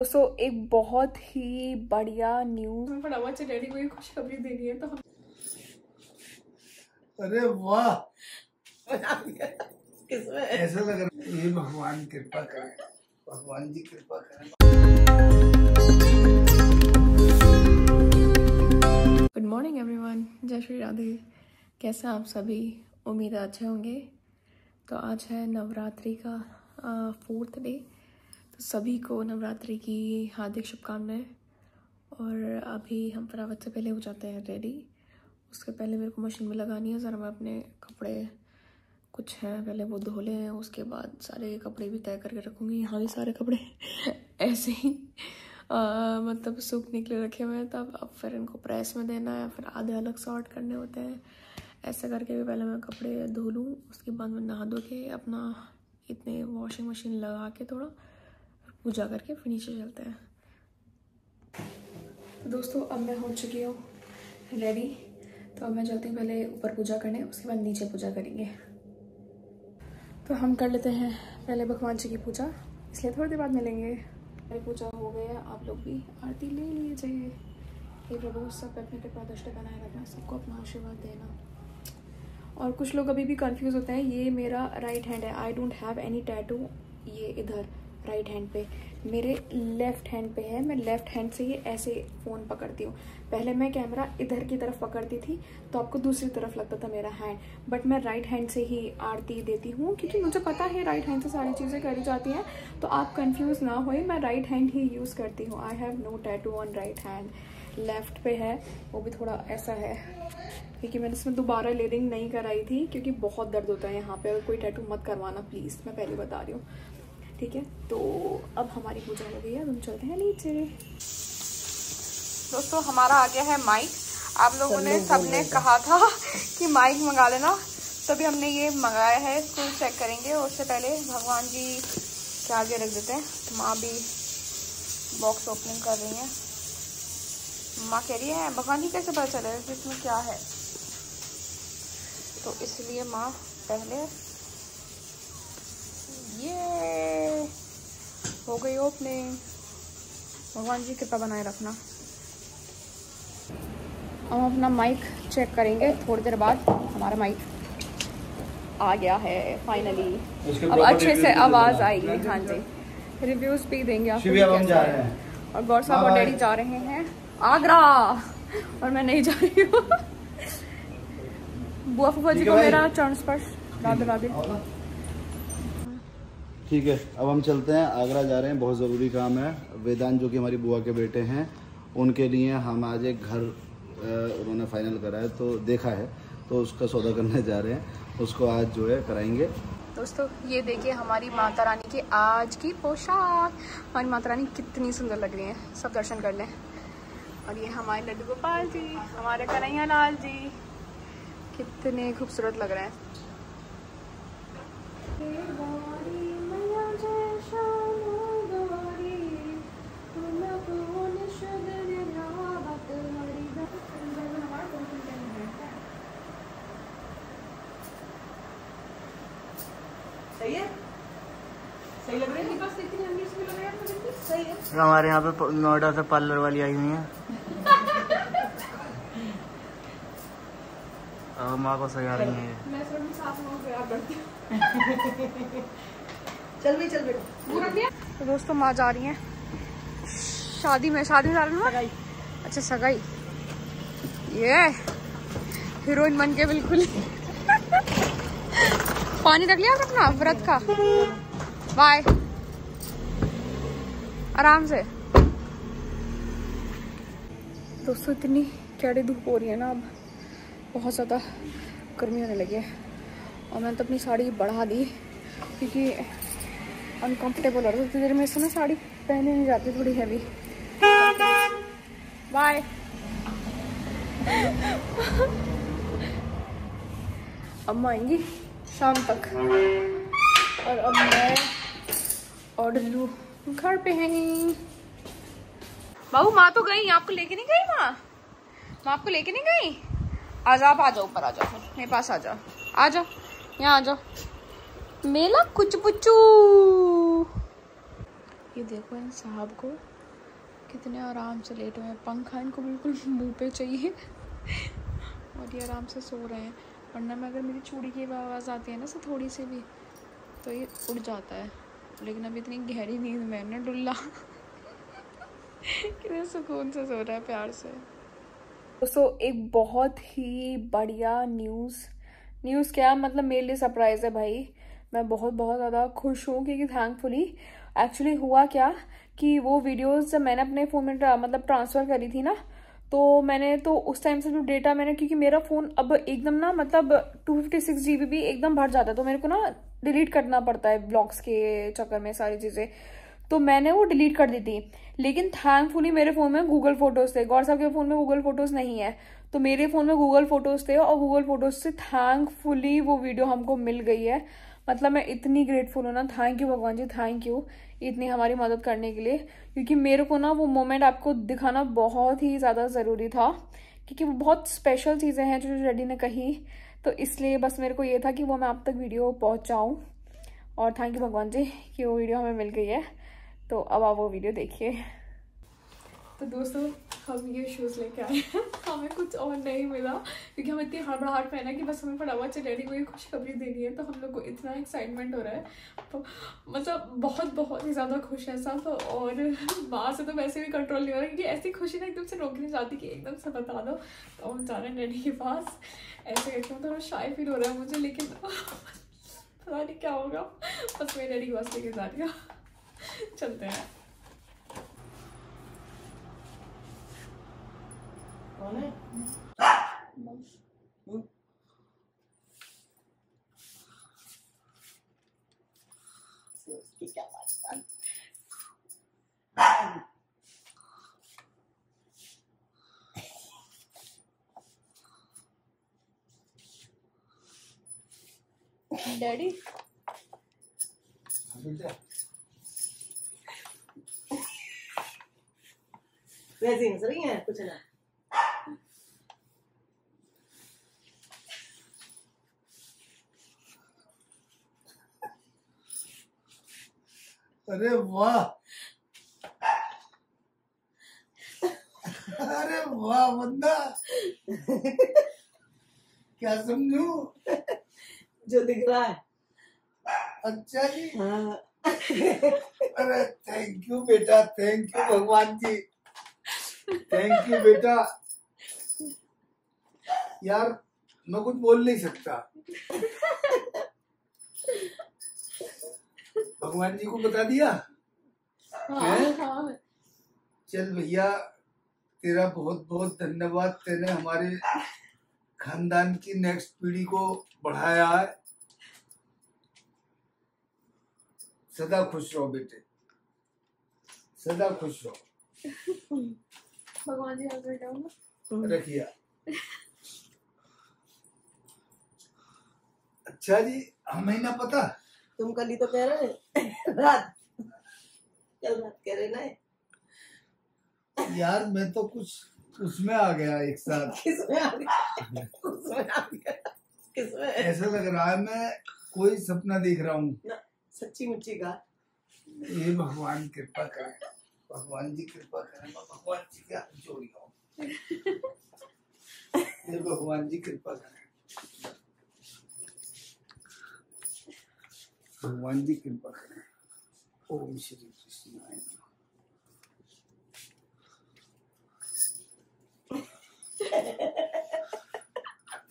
दोस्तों एक बहुत ही बढ़िया न्यूज में फटाफट से डैडी को ये खुशखबरी देनी है। तो हम अरे वाह किसमें ऐसा लग रहा है ये भगवान कृपा करे, भगवान जी कृपा करें। गुड मॉर्निंग एवरीवन, जय श्री राधे। कैसे आप सभी? उम्मीद है अच्छे होंगे। तो आज है नवरात्रि का 4th डे। तो सभी को नवरात्रि की हार्दिक शुभकामनाएं। और अभी हम फटाफट से पहले हो जाते हैं रेडी। उसके पहले मेरे को मशीन में लगानी है ज़रा। मैं अपने कपड़े कुछ हैं पहले वो धो लें, उसके बाद सारे कपड़े भी तय करके रखूँगी। यहाँ भी सारे कपड़े ऐसे ही मतलब सूखने के लिए रखे हुए हैं। तब अब फिर इनको प्रेस में देना है, फिर आधे अलग सॉर्ट करने होते हैं। ऐसे करके भी पहले मैं कपड़े धो लूँ, उसके बाद मैं नहा धो के अपना इतने वॉशिंग मशीन लगा के थोड़ा पूजा करके फिर नीचे चलते हैं। तो दोस्तों अब मैं हो चुकी हूँ रेडी। तो अब मैं चलती हूँ पहले ऊपर पूजा करने, उसके बाद नीचे पूजा करेंगे। तो हम कर लेते हैं पहले भगवान जी की पूजा, इसलिए थोड़ी देर बाद मिलेंगे। मेरी पूजा हो गई है, आप लोग भी आरती ले लीजिए। हे प्रभु, सब अपने कृपा दृष्टि बनाए रखना, सबको अपना आशीर्वाद देना। और कुछ लोग अभी भी कंफ्यूज होते हैं, ये मेरा राइट हैंड है। I don't have any tattoo ये इधर राइट हैंड पे, मेरे लेफ्ट हैंड पे है। मैं लेफ्ट हैंड से ही ऐसे फ़ोन पकड़ती हूँ। पहले मैं कैमरा इधर की तरफ पकड़ती थी तो आपको दूसरी तरफ लगता था मेरा हैंड, बट मैं राइट हैंड से ही आरती देती हूँ क्योंकि मुझे पता है राइट हैंड से सारी चीज़ें करी जाती हैं। तो आप कंफ्यूज ना होए, मैं राइट हैंड ही यूज़ करती हूँ। I have no tattoo on right hand. Left पे है, वो भी थोड़ा ऐसा है क्योंकि मैंने इसमें दोबारा लेयरिंग नहीं कराई थी क्योंकि बहुत दर्द होता है यहाँ पे। अगर कोई टैटू मत करवाना प्लीज़, मैं पहले बता रही हूँ, ठीक है। तो अब हमारी पूजा हो गई है, हम चलते हैं नीचे। दोस्तों हमारा आ गया है माइक। आप लोगों ने सबने कहा था कि माइक मंगा लेना, तभी हमने ये मंगाया है। इसको चेक करेंगे। उससे पहले भगवान जी के आगे रख देते हैं। माँ भी बॉक्स ओपनिंग कर रही हैं। माँ कह रही है भगवान जी कैसे पता चले इसमें क्या है, तो इसलिए माँ पहले ये हो गई ओपनिंग। भगवान जी कृपा बनाए रखना। हम अपना माइक चेक करेंगे थोड़ी देर बाद। हमारा माइक आ गया है फाइनली। अब अच्छे से आवाज आएगी। हाँ जी, रिव्यूज भी देंगे आपको। हम जा रहे हैं और गौर साहब और डैडी जा रहे हैं आगरा और मैं नहीं जा रही हूँ। बुआ फूफा जी को मेरा चरण स्पर्श। राधे राधे। ठीक है, अब हम चलते हैं, आगरा जा रहे हैं। बहुत ज़रूरी काम है। वेदांत जो कि हमारी बुआ के बेटे हैं, उनके लिए हम आज एक घर उन्होंने फाइनल करा है, तो देखा है, तो उसका सौदा करने जा रहे हैं। उसको आज जो है कराएंगे। दोस्तों ये देखिए हमारी माता रानी की आज की पोशाक। हमारी माता रानी कितनी सुंदर लग रही है, सब दर्शन कर लें। और ये हमारे लड्डू गोपाल जी, हमारे कन्हैया लाल जी, कितने खूबसूरत लग रहे हैं। सही है, सही लग रही है। बस इतनी अंग्रेजी में लग रहा है, सही है। हमारे यहाँ पे नोएडा से पार्लर वाली आई हुई है। माँ को सजा रही है। मैं सिर्फ साथ में प्यार करती हूँ। चल बेटा। तो दोस्तों माँ जा रही हैं शादी में जा रही हूँ। अच्छा सगाई, ये हीरोइन बन के बिल्कुल। पानी रख लिया अपना व्रत का। बाय, आराम से। दोस्तों इतनी कैडी धूप हो रही है ना, अब बहुत ज़्यादा गर्मी होने लगी है। और मैंने तो अपनी साड़ी बढ़ा दी क्योंकि अनकंफर्टेबल हो रहा था। इतनी देर में इससे ना साड़ी पहने नहीं जाती, थोड़ी हैवी। बाय। अम्मा आएंगी शाम तक। और अब मैं ऑर्डर लूँ घर पे हैं। बाबू माँ तो गई, आपको लेके नहीं गई? माँ आपको लेके नहीं गई? आ जाओ, आप आ जाओ, ऊपर आ जाओ, मेरे पास आ जाओ, आ जाओ, यहाँ आ जाओ। मेला कुछ पुच्चू। ये देखो इन साहब को कितने आराम से लेटे हुए हैं, पंखा इनको बिल्कुल मुंह पे चाहिए और ये आराम से सो रहे हैं। वरना में अगर मेरी चूड़ी की आवाज़ आती है ना से थोड़ी सी भी तो ये उड़ जाता है, लेकिन अभी इतनी गहरी नींद में ना डुल्ला कितने सुकून से सो रहा है प्यार से। दोस्तों एक बहुत ही बढ़िया न्यूज़ क्या मतलब मेरे लिए सरप्राइज़ है भाई। मैं बहुत ज़्यादा खुश हूँ क्योंकि थैंकफुली एक्चुअली हुआ क्या कि वो वीडियोस जब मैंने अपने फ़ोन में मतलब ट्रांसफ़र करी थी ना, तो मैंने तो उस टाइम से जो डेटा मैंने, क्योंकि मेरा फ़ोन अब एकदम ना मतलब 256 GB भी एकदम भर जाता है, तो मेरे को ना डिलीट करना पड़ता है ब्लॉग्स के चक्कर में सारी चीज़ें, तो मैंने वो डिलीट कर दी थी। लेकिन थैंकफुली मेरे फ़ोन में गूगल फ़ोटोज़ थे, गौर साहब के फ़ोन में गूगल फ़ोटोज़ नहीं है, तो मेरे फ़ोन में गूगल फ़ोटोज़ थे और गूगल फ़ोटोज़ से थैंकफुली वो वीडियो हमको मिल गई है। मतलब मैं इतनी ग्रेटफुल हूँ ना, थैंक यू भगवान जी, थैंक यू इतनी हमारी मदद करने के लिए, क्योंकि मेरे को ना वो मोमेंट आपको दिखाना बहुत ही ज़्यादा ज़रूरी था, क्योंकि वो बहुत स्पेशल चीज़ें हैं जो डैडी ने कही, तो इसलिए बस मेरे को ये था कि वो मैं आप तक वीडियो पहुँचाऊँ। और थैंक यू भगवान जी कि वो वीडियो हमें मिल गई है। तो अब आप वो वीडियो देखिए। तो दोस्तों हम ये शूज़ लेके आए हैं, हमें कुछ और नहीं मिला क्योंकि हम इतनी हड़बड़ाहट में है ना कि बस हमें फटाफट से डैडी को ये खुशखबरी देनी है, तो हम लोग को इतना एक्साइटमेंट हो रहा है, तो मतलब बहुत ही ज़्यादा खुश है सब। और माँ से तो वैसे भी कंट्रोल नहीं हो रहा क्योंकि ऐसी खुशी ना एकदम से रोक नहीं जाती कि एकदम से बता दो। तो हम जा रहे हैं डैडी के पास, ऐसे करके थोड़ा शाय फील हो रहा है मुझे, लेकिन पता नहीं क्या होगा, बस मेरे डैडी के पास लेके जा रही हूँ। चलते हैं। क्या बात है। डैडी वैसे हंस रही हैं, कुछ ना। अरे वाह, अरे वाह बंदा, क्या समझू जो दिख रहा है। अच्छा जी, हाँ। अरे थैंक यू बेटा, थैंक यू भगवान जी, थैंक यू बेटा। यार मैं कुछ बोल नहीं सकता, भगवान जी को बता दिया। हाँ। चल भैया, तेरा बहुत बहुत धन्यवाद, तेने हमारे खानदान की नेक्स्ट पीढ़ी को बढ़ाया है। सदा खुश रहो बेटे, सदा खुश रहो। भगवान जी हाथ बैठा हूँ ना। रखिया। अच्छा जी, हमें ना पता, तुम कल ही तो कह रहे रात, कल रात कह रहे ना। यार मैं तो कुछ उसमें आ गया एक साथ। किसमें आ गया? उसमें आ गया। किसमें? ऐसा लग रहा है मैं कोई सपना देख रहा हूँ। सच्ची मुच्ची का। ये भगवान कृपा करें, भगवान जी कृपा करें, मैं भगवान जी के हाथ जोड़ रहा हूँ। ये भगवान जी कृपा करें, भगवान जी कृपा करें। ओम श्री कृष्णाय नमः।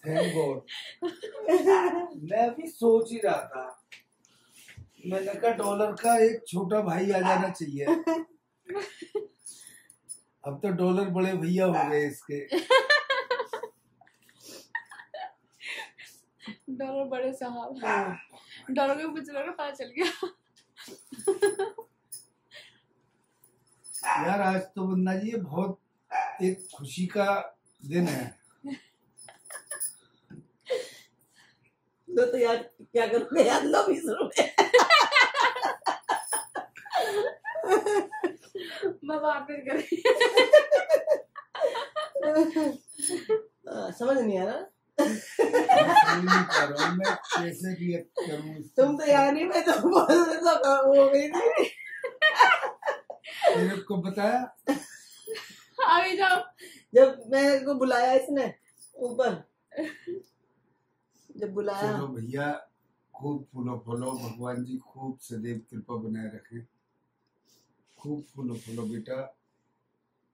Thank God. मैं भी सोच ही रहा था, मैंने कहा डॉलर का एक छोटा भाई आ जाना चाहिए। अब तो डॉलर बड़े भैया हो गए इसके। डॉलर बड़े साहब, डॉलर के पिछले का पता चल गया। यार आज तो बंदा जी ये बहुत एक खुशी का दिन है। तो यार क्या करोगे यार, लो 20 रुपए। मैं बात नहीं कर रही। समझ नहीं आ रहा। समझ नहीं पा रहा हूँ मैं कैसे रिएक्ट करूँ। तुम तो यार नहीं, मैं तो बहुत हो गई थी। तेरे को बताया? अभी जाओ। जब मेरे को बुलाया इसने ऊपर, जब बुलाया। चलो भैया, खूब फूलो फूलो, भगवान जी खूब सदैव कृपा बनाए रखें। खूब फूलो फूलो बेटा।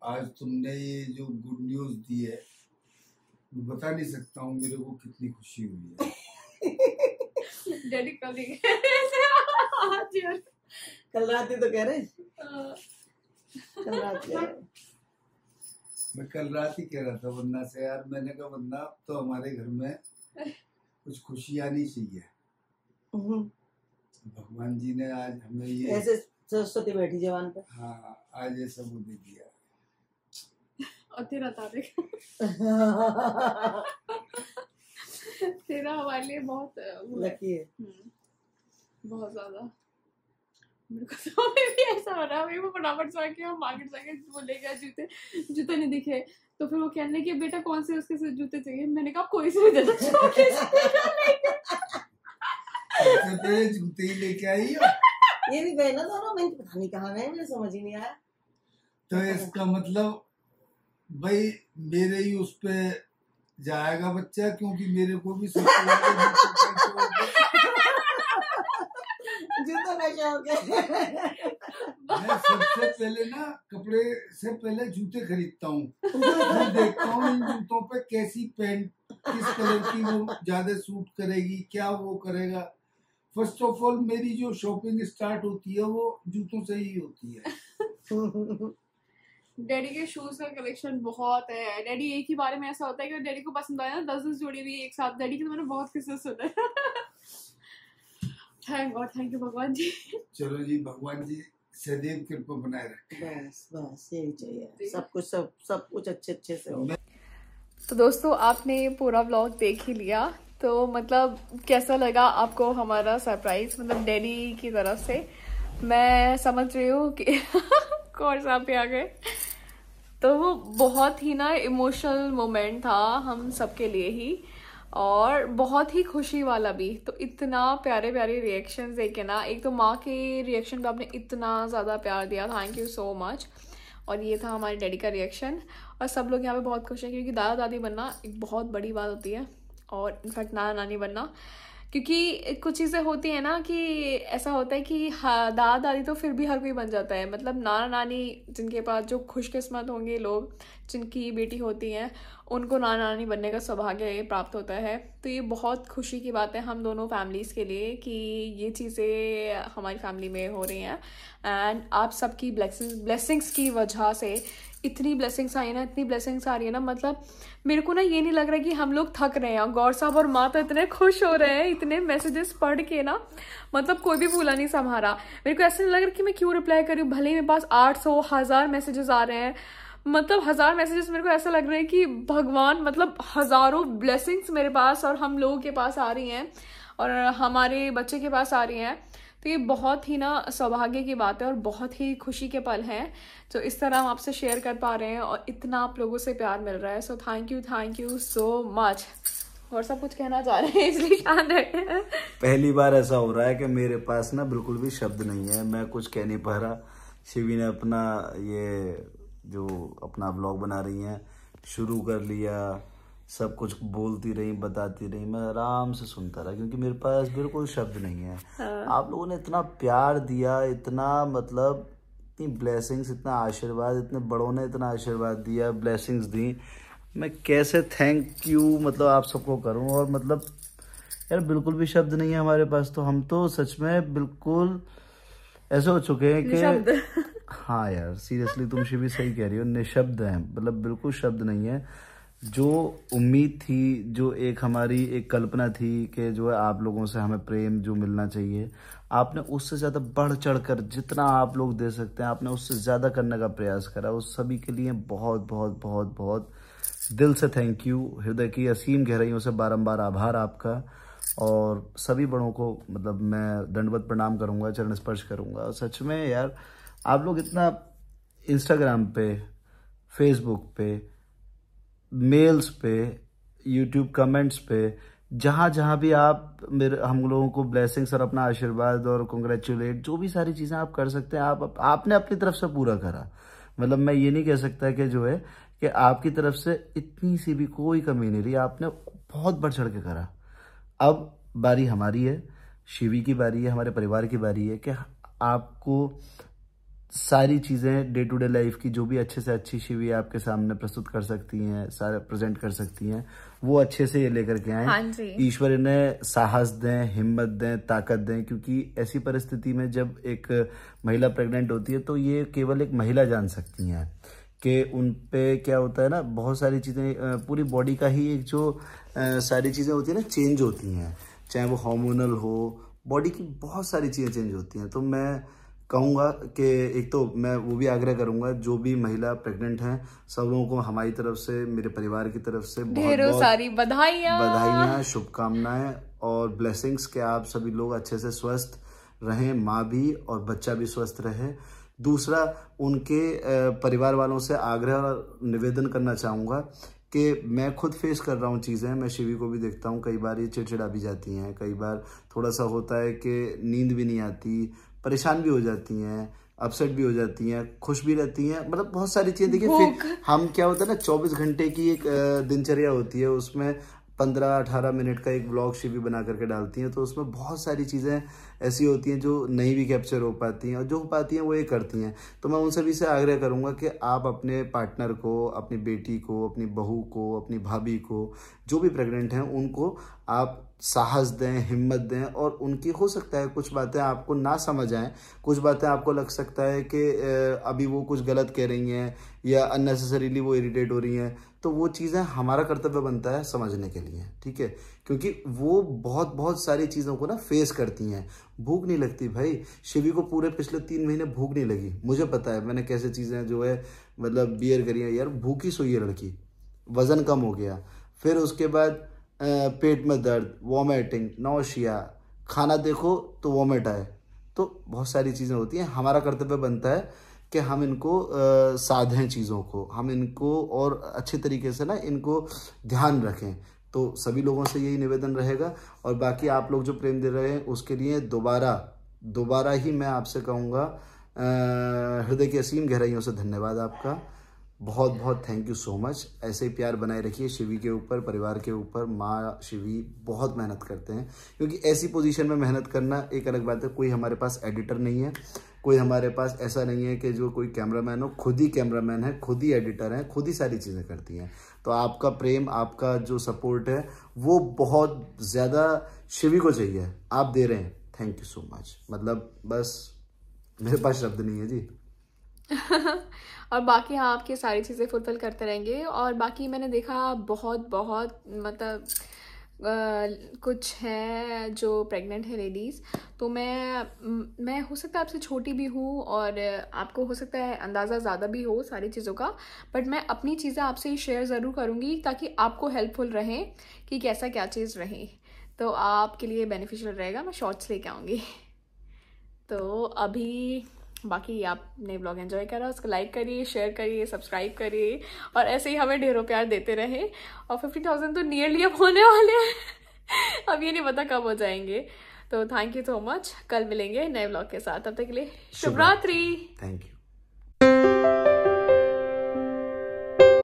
आज तुमने ये जो गुड न्यूज दी है, मैं बता नहीं सकता हूँ मेरे को कितनी खुशी हुई है। डैडी कल कल रात ही तो कह रहे, कल रात कह रहे। मैं कल रात ही कह रहा था वन्ना से यार, मैंने कहा वन्ना अब तो हमारे घर में कुछ खुशी आनी चाहिए। भगवान जी ने आज हमें ये ऐसे सरस्वती बैठी जवान पे। हाँ, आज ये सब दे दिया। और तेरा तारीख तेरा हमारे लिए बहुत लकी है। बहुत ज्यादा। मेरे को तो अभी भी ऐसा हो रहा है, वो फटाफट से आके हम मार्केट जाके वो ले गया जूते, जूते नहीं दिखे तो फिर वो कहने कि बेटा कौन से उसके जूते चाहिए। मैंने कहा कोई से भी दे दो। सबसे पहले जूते ही लेके आई हो। ये भी गए ना दोनों, मैं पता नहीं कहाँ गए, मुझे समझ ही नहीं आया। तो इसका मतलब भाई मेरे ही उस पे जाएगा बच्चा, क्योंकि मेरे को भी सबसे जूता का शौक है। मैं सबसे पहले ना कपड़े से पहले जूते खरीदता हूँ, मैं देखता हूँ इन जूतों पे कैसी पैंट, किस कलर की वो ज्यादा सूट करेगी, क्या वो करेगा। फर्स्ट ऑफ ऑल मेरी जो शॉपिंग स्टार्ट होती है वो जूतों से ही होती है। डैडी के शूज का कलेक्शन बहुत है। डैडी एक ही बारे में ऐसा होता है कि डैडी को पसंद आया ना 10-10 जोड़ी भी एक साथ। डैडी की तो मैंने बहुत किस्से सुने। थैंक गॉड, थैंक यू भगवान जी। चलो जी, भगवान जी सदैव कृपा बनाए रखें। बस बस यही चाहिए, सब कुछ अच्छे से हो। तो दोस्तों आपने पूरा व्लॉग देख ही लिया, तो मतलब कैसा लगा आपको हमारा सरप्राइज, मतलब डैडी की तरफ से। मैं समझ रही हूँ कि कौन सा पे आ गए, तो वो बहुत ही ना इमोशनल मोमेंट था हम सबके लिए ही, और बहुत ही खुशी वाला भी। तो इतना प्यारे प्यारे रिएक्शंस देखे ना, एक तो माँ के रिएक्शन पे आपने इतना ज़्यादा प्यार दिया, थैंक यू सो मच। और ये था हमारे डैडी का रिएक्शन, और सब लोग यहाँ पे बहुत खुश हैं क्योंकि दादा दादी बनना एक बहुत बड़ी बात होती है, और इनफैक्ट नाना नानी बनना। क्योंकि कुछ चीज़ें होती हैं ना कि ऐसा होता है कि हाँ दादा दादी तो फिर भी हर कोई बन जाता है, मतलब नाना नानी जिनके पास, जो खुशकिस्मत होंगे लोग जिनकी बेटी होती हैं, उनको नाना नानी बनने का सौभाग्य प्राप्त होता है। तो ये बहुत खुशी की बात है हम दोनों फैमिलीज़ के लिए कि ये चीज़ें हमारी फैमिली में हो रही हैं। एंड आप सबकी ब्लेसिंग्स की वजह से इतनी ब्लेसिंग्स आई ना, इतनी ब्लेसिंग्स आ रही है ना, मतलब मेरे को ना ये नहीं लग रहा कि हम लोग थक रहे हैं। गौर साहब और माँ तो इतने खुश हो रहे हैं इतने मैसेजेस पढ़ के ना, मतलब कोई भी भूला नहीं हमारा। मेरे को ऐसा नहीं लग रहा कि मैं क्यों रिप्लाई करूँ, भले ही मेरे पास 800,000 मैसेजेस आ रहे हैं, मतलब 1000 मैसेजेस। मेरे को ऐसा लग रहा है कि भगवान, मतलब हजारों ब्लेसिंग्स मेरे पास और हम लोगों के पास आ रही हैं, और हमारे बच्चे के पास आ रही हैं। तो ये बहुत ही ना सौभाग्य की बात है और बहुत ही खुशी के पल हैं जो इस तरह हम आपसे शेयर कर पा रहे हैं, और इतना आप लोगों से प्यार मिल रहा है। So thank you so much. और सब कुछ कहना चाह रहे हैं इसलिए शांत है। पहली बार ऐसा हो रहा है कि मेरे पास ना बिल्कुल भी शब्द नहीं है, मैं कुछ कह नहीं पा रहा। शिवी ने अपना ये जो अपना व्लॉग बना रही हैं शुरू कर लिया, सब कुछ बोलती रही, बताती रही, मैं आराम से सुनता रहा क्योंकि मेरे पास बिल्कुल शब्द नहीं है। आप लोगों ने इतना प्यार दिया, इतना मतलब इतनी ब्लेसिंग्स, इतना आशीर्वाद, इतने बड़ों ने इतना आशीर्वाद दिया, ब्लेसिंग्स दी, मैं कैसे थैंक यू मतलब आप सबको करूं। और मतलब यार बिल्कुल भी शब्द नहीं है हमारे पास, तो हम तो सच में बिल्कुल ऐसे हो चुके हैं कि हाँ यार सीरियसली तुम भी सही कह रही हो, निशब्द हैं, मतलब बिल्कुल शब्द नहीं है। जो उम्मीद थी, जो एक हमारी एक कल्पना थी कि जो है आप लोगों से हमें प्रेम जो मिलना चाहिए, आपने उससे ज़्यादा बढ़ चढ़कर जितना आप लोग दे सकते हैं आपने उससे ज़्यादा करने का प्रयास करा। उस सभी के लिए बहुत बहुत बहुत बहुत दिल से थैंक यू, हृदय की असीम गहराइयों से बारंबार आभार आपका। और सभी बड़ों को मतलब मैं दंडवत प्रणाम करूँगा, चरण स्पर्श करूँगा। सच में यार आप लोग इतना इंस्टाग्राम पे, फेसबुक पे, मेल्स पे, यूट्यूब कमेंट्स पे जहाँ जहाँ भी आप हम लोगों को ब्लेसिंग्स और अपना आशीर्वाद और कंग्रेचुलेट, जो भी सारी चीज़ें आप कर सकते हैं, आपने अपनी तरफ से पूरा करा। मतलब मैं ये नहीं कह सकता कि जो है कि आपकी तरफ से इतनी सी भी कोई कमी नहीं रही, आपने बहुत बढ़ चढ़ के करा। अब बारी हमारी है, शिवी की बारी है, हमारे परिवार की बारी है कि आपको सारी चीज़ें डे टू डे लाइफ की जो भी अच्छे से अच्छी शिवी आपके सामने प्रस्तुत कर सकती हैं, सारे प्रेजेंट कर सकती हैं, वो अच्छे से ये लेकर के आए। हाँ जी। ईश्वर इन्हें साहस दें, हिम्मत दें, ताकत दें, क्योंकि ऐसी परिस्थिति में जब एक महिला प्रेग्नेंट होती है तो ये केवल एक महिला जान सकती हैं कि उन पे क्या होता है ना, बहुत सारी चीज़ें, पूरी बॉडी का ही एक जो सारी चीज़ें होती है ना, चेंज होती हैं, चाहे वो हार्मोनल हो, बॉडी की बहुत सारी चीज़ें चेंज होती हैं। तो मैं कहूँगा कि एक तो मैं वो भी आग्रह करूँगा, जो भी महिला प्रेग्नेंट हैं सब लोगों को हमारी तरफ से, मेरे परिवार की तरफ से ढेरों सारी बधाइयाँ, शुभकामनाएं और ब्लेसिंग्स कि आप सभी लोग अच्छे से स्वस्थ रहें, माँ भी और बच्चा भी स्वस्थ रहे। दूसरा, उनके परिवार वालों से आग्रह और निवेदन करना चाहूँगा कि मैं खुद फेस कर रहा हूँ चीज़ें, मैं शिवी को भी देखता हूँ, कई बार ये चिड़चिड़ा भी जाती हैं, कई बार थोड़ा सा होता है कि नींद भी नहीं आती, परेशान भी हो जाती हैं, अपसेट भी हो जाती हैं, खुश भी रहती हैं, मतलब बहुत सारी चीज़ें। देखिए फिर हम क्या होता है ना, 24 घंटे की एक दिनचर्या होती है, उसमें 15-18 मिनट का एक ब्लॉग शिवी बना करके डालती हैं, तो उसमें बहुत सारी चीज़ें ऐसी होती हैं जो नहीं भी कैप्चर हो पाती हैं, और जो हो पाती हैं वो ये करती हैं। तो मैं उन सभी से आग्रह करूंगा कि आप अपने पार्टनर को, अपनी बेटी को, अपनी बहू को, अपनी भाभी को, जो भी प्रेग्नेंट हैं, उनको आप साहस दें, हिम्मत दें। और उनकी हो सकता है कुछ बातें आपको ना समझ आएँ, कुछ बातें आपको लग सकता है कि अभी वो कुछ गलत कह रही हैं या अननेसेसरीली वो इरिटेट हो रही हैं, तो वो चीज़ें हमारा कर्तव्य बनता है समझने के लिए, ठीक है, क्योंकि वो बहुत सारी चीज़ों को ना फेस करती हैं। भूख नहीं लगती भाई, शिवी को पूरे पिछले 3 महीने भूख नहीं लगी, मुझे पता है, मैंने कैसे चीज़ें जो है मतलब बियर करी है। यार भूखी सोई है लड़की, वज़न कम हो गया, फिर उसके बाद पेट में दर्द, वॉमिटिंग, नौशिया, खाना देखो तो वॉमिट आए, तो बहुत सारी चीज़ें होती हैं। हमारा कर्तव्य बनता है कि हम इनको साधें, चीज़ों को हम इनको और अच्छे तरीके से ना इनको ध्यान रखें। तो सभी लोगों से यही निवेदन रहेगा। और बाकी आप लोग जो प्रेम दे रहे हैं उसके लिए दोबारा ही मैं आपसे कहूँगा, हृदय की असीम गहराइयों से धन्यवाद आपका, बहुत थैंक यू सो मच। ऐसे ही प्यार बनाए रखिए शिवी के ऊपर, परिवार के ऊपर। माँ शिवी बहुत मेहनत करते हैं, क्योंकि ऐसी पोजीशन में मेहनत करना एक अलग बात है। कोई हमारे पास एडिटर नहीं है, कोई हमारे पास ऐसा नहीं है कि जो कोई कैमरामैन हो, खुद ही कैमरामैन है, खुद ही एडिटर है, खुद ही सारी चीज़ें करती हैं। तो आपका प्रेम, आपका जो सपोर्ट है वो बहुत ज़्यादा शिवी को चाहिए, आप दे रहे हैं, थैंक यू सो मच। मतलब बस मेरे पास शब्द नहीं है जी। और बाकी हाँ, आपकी सारी चीज़ें फुलफिल करते रहेंगे। और बाकी मैंने देखा बहुत मतलब कुछ हैं जो प्रेग्नेंट है लेडीज़, तो मैं हो सकता है आपसे छोटी भी हूँ और आपको हो सकता है अंदाज़ा ज़्यादा भी हो सारी चीज़ों का, बट मैं अपनी चीज़ें आपसे शेयर ज़रूर करूँगी ताकि आपको हेल्पफुल रहे कि कैसा क्या चीज़ रहे, तो आपके लिए बेनिफिशियल रहेगा। मैं शॉर्ट्स लेके आऊँगी। तो अभी बाकी आपने ब्लॉग एंजॉय करा, उसको लाइक करिए, शेयर करिए, सब्सक्राइब करिए और ऐसे ही हमें ढेरों प्यार देते रहे। और 50,000 तो नियरली अब होने वाले हैं अब ये नहीं पता कब हो जाएंगे। तो थैंक यू सो मच, कल मिलेंगे नए ब्लॉग के साथ, तब तक के लिए शुभ रात्रि। Thank you.